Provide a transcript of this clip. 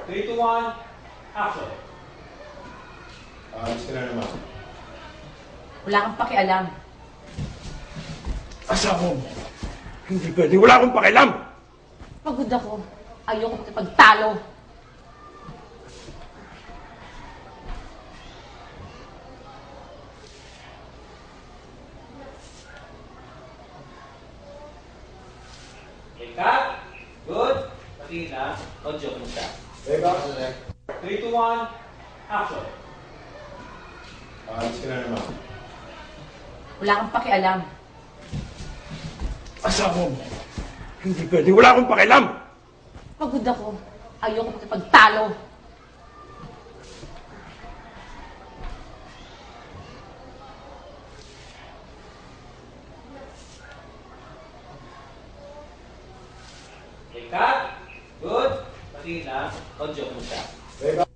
3, 2, 1, action. Ayos ka na naman. Wala kang pakialam. Asawa mo. Hindi pwede. Wala akong pakialam! Pagod ako. Ayoko makipagtalo. Okay, cut. Good. Pati na. Audio, kumusta? Teka. 3, 2, 1, action. Ayos ka na naman. Wala kang pakialam. Asawa mo. Hindi pwede. Wala akong pakialam! Pagod ako. Ayoko makipagtalo. Okay, cut. Good. Pati na. Audio, kumusta? Teka.